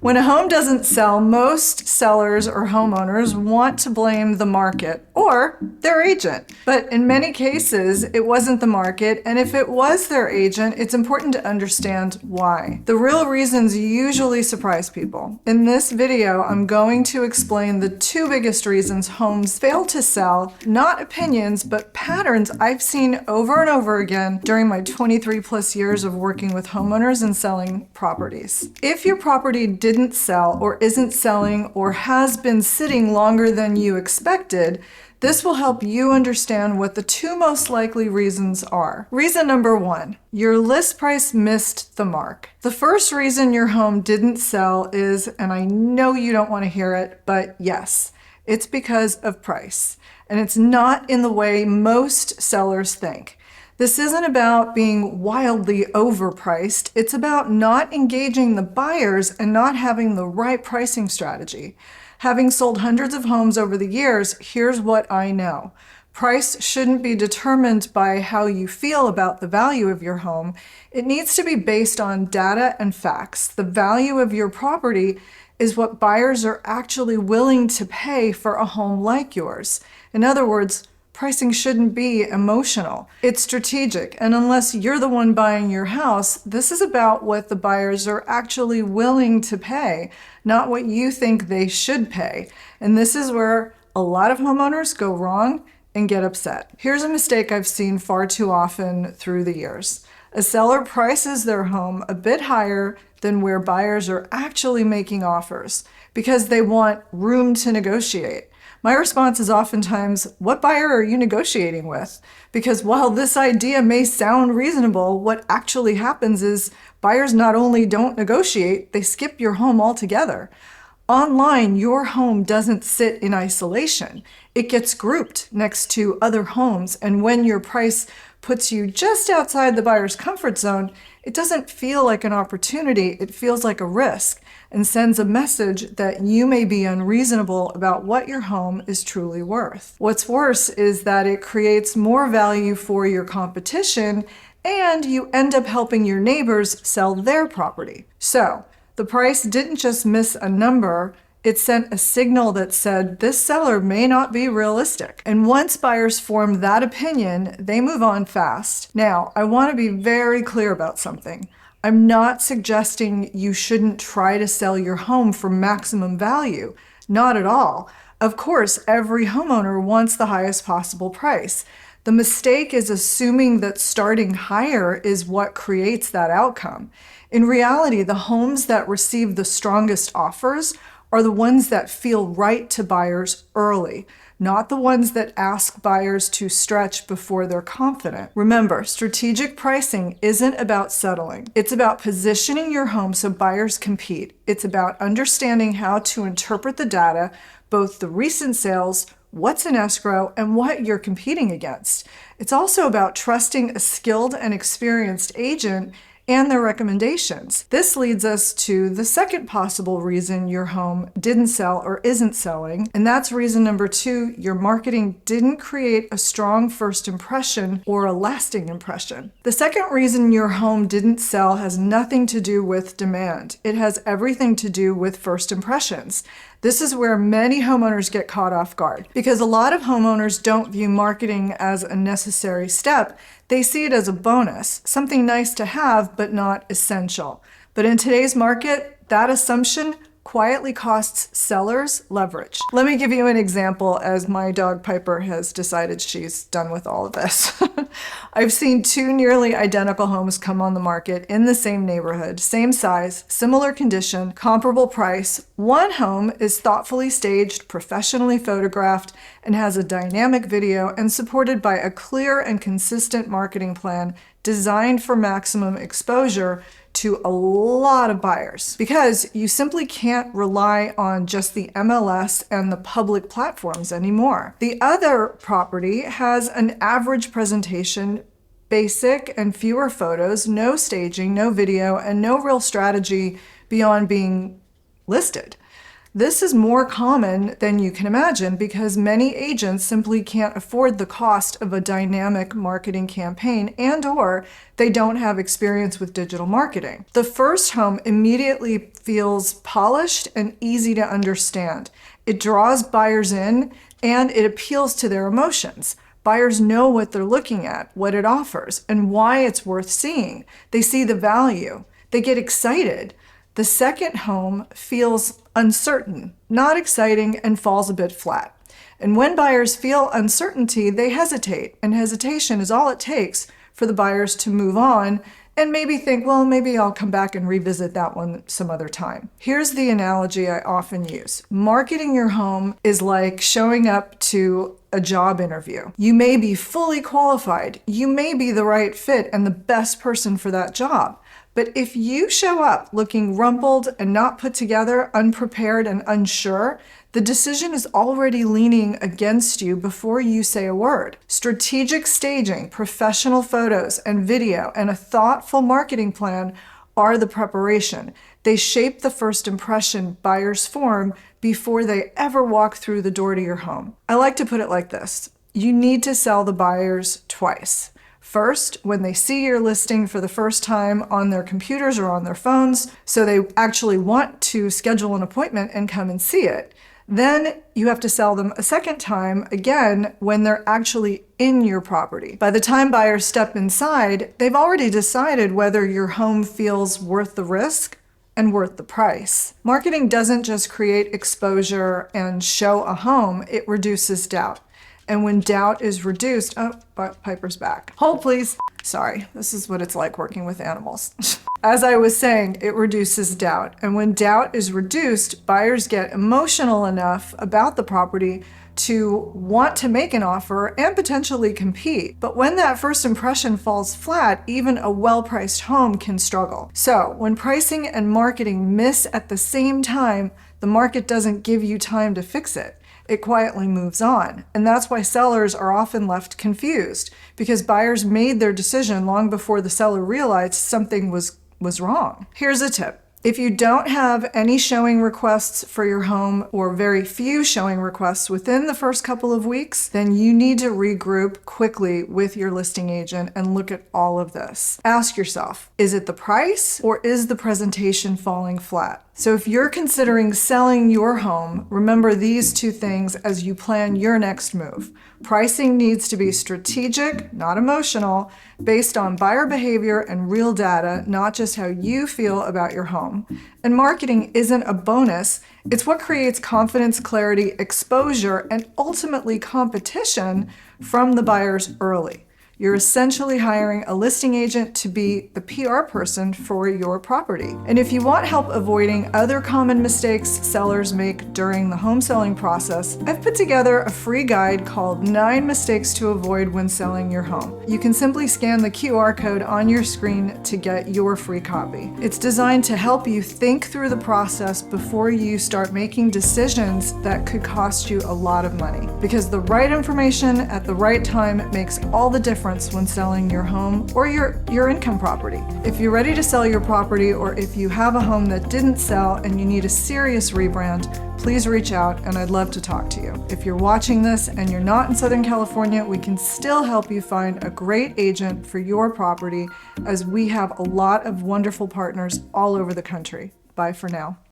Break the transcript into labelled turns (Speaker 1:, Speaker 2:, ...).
Speaker 1: When a home doesn't sell, most sellers or homeowners want to blame the market or their agent. But in many cases, it wasn't the market, and if it was their agent, it's important to understand why. The real reasons usually surprise people. In this video, I'm going to explain the two biggest reasons homes fail to sell, not opinions, but patterns I've seen over and over again during my 23 plus years of working with homeowners and selling properties. If your property didn't sell or isn't selling or has been sitting longer than you expected, this will help you understand what the two most likely reasons are. Reason number one, your list price missed the mark. The first reason your home didn't sell is, and I know you don't want to hear it, but yes, it's because of price. And it's not in the way most sellers think. This isn't about being wildly overpriced. It's about not engaging the buyers and not having the right pricing strategy. Having sold hundreds of homes over the years, here's what I know. Price shouldn't be determined by how you feel about the value of your home. It needs to be based on data and facts. The value of your property is what buyers are actually willing to pay for a home like yours. In other words, pricing shouldn't be emotional. It's strategic, and unless you're the one buying your house, this is about what the buyers are actually willing to pay, not what you think they should pay. And this is where a lot of homeowners go wrong and get upset. Here's a mistake I've seen far too often through the years. A seller prices their home a bit higher than where buyers are actually making offers because they want room to negotiate. My response is oftentimes, what buyer are you negotiating with? Because while this idea may sound reasonable, what actually happens is buyers not only don't negotiate, they skip your home altogether. Online, your home doesn't sit in isolation. It gets grouped next to other homes, and when your price puts you just outside the buyer's comfort zone, it doesn't feel like an opportunity, it feels like a risk, and sends a message that you may be unreasonable about what your home is truly worth. What's worse is that it creates more value for your competition, and you end up helping your neighbors sell their property. So, the price didn't just miss a number, it sent a signal that said this seller may not be realistic. And once buyers form that opinion, they move on fast. Now, I want to be very clear about something. I'm not suggesting you shouldn't try to sell your home for maximum value. Not at all. Of course, every homeowner wants the highest possible price. The mistake is assuming that starting higher is what creates that outcome. In reality, the homes that receive the strongest offers are the ones that feel right to buyers early, not the ones that ask buyers to stretch before they're confident. Remember, strategic pricing isn't about settling. It's about positioning your home so buyers compete. It's about understanding how to interpret the data, both the recent sales, what's in escrow, and what you're competing against. It's also about trusting a skilled and experienced agent and their recommendations. This leads us to the second possible reason your home didn't sell or isn't selling, and that's reason number two, your marketing didn't create a strong first impression or a lasting impression. The second reason your home didn't sell has nothing to do with demand. It has everything to do with first impressions. This is where many homeowners get caught off guard because a lot of homeowners don't view marketing as a necessary step. They see it as a bonus, something nice to have, but not essential. But in today's market, that assumption quietly costs sellers leverage. Let me give you an example as my dog Piper has decided she's done with all of this. I've seen two nearly identical homes come on the market in the same neighborhood, same size, similar condition, comparable price. One home is thoughtfully staged, professionally photographed, and has a dynamic video and supported by a clear and consistent marketing plan designed for maximum exposure to a lot of buyers because you simply can't rely on just the MLS and the public platforms anymore. The other property has an average presentation, basic and fewer photos, no staging, no video, and no real strategy beyond being listed. This is more common than you can imagine because many agents simply can't afford the cost of a dynamic marketing campaign and/or they don't have experience with digital marketing. The first home immediately feels polished and easy to understand. It draws buyers in and it appeals to their emotions. Buyers know what they're looking at, what it offers, and why it's worth seeing. They see the value. They get excited. The second home feels uncertain, not exciting, and falls a bit flat. And when buyers feel uncertainty, they hesitate, and hesitation is all it takes for the buyers to move on and maybe think, well, maybe I'll come back and revisit that one some other time. Here's the analogy I often use. Marketing your home is like showing up to a job interview. You may be fully qualified. You may be the right fit and the best person for that job. But if you show up looking rumpled and not put together, unprepared and unsure, the decision is already leaning against you before you say a word. Strategic staging, professional photos and video, and a thoughtful marketing plan are the preparation. They shape the first impression buyers form before they ever walk through the door to your home. I like to put it like this. You need to sell the buyers twice. First, when they see your listing for the first time on their computers or on their phones, so they actually want to schedule an appointment and come and see it. Then you have to sell them a second time, again, when they're actually in your property. By the time buyers step inside, they've already decided whether your home feels worth the risk and worth the price. Marketing doesn't just create exposure and show a home, it reduces doubt. And when doubt is reduced, oh, Piper's back. Hold please. Sorry, this is what it's like working with animals. As I was saying, it reduces doubt. And when doubt is reduced, buyers get emotional enough about the property to want to make an offer and potentially compete. But when that first impression falls flat, even a well-priced home can struggle. So when pricing and marketing miss at the same time, the market doesn't give you time to fix it. It quietly moves on. And that's why sellers are often left confused because buyers made their decision long before the seller realized something was wrong. Here's a tip. If you don't have any showing requests for your home or very few showing requests within the first couple of weeks, then you need to regroup quickly with your listing agent and look at all of this. Ask yourself, is it the price or is the presentation falling flat? So if you're considering selling your home, remember these two things as you plan your next move. Pricing needs to be strategic, not emotional, based on buyer behavior and real data, not just how you feel about your home. And marketing isn't a bonus, it's what creates confidence, clarity, exposure, and ultimately competition from the buyers early. You're essentially hiring a listing agent to be the PR person for your property. And if you want help avoiding other common mistakes sellers make during the home selling process, I've put together a free guide called 9 Mistakes to Avoid When Selling Your Home. You can simply scan the QR code on your screen to get your free copy. It's designed to help you think through the process before you start making decisions that could cost you a lot of money. Because the right information at the right time makes all the difference when selling your home or your income property. If you're ready to sell your property or if you have a home that didn't sell and you need a serious rebrand, please reach out and I'd love to talk to you. If you're watching this and you're not in Southern California, we can still help you find a great agent for your property as we have a lot of wonderful partners all over the country. Bye for now.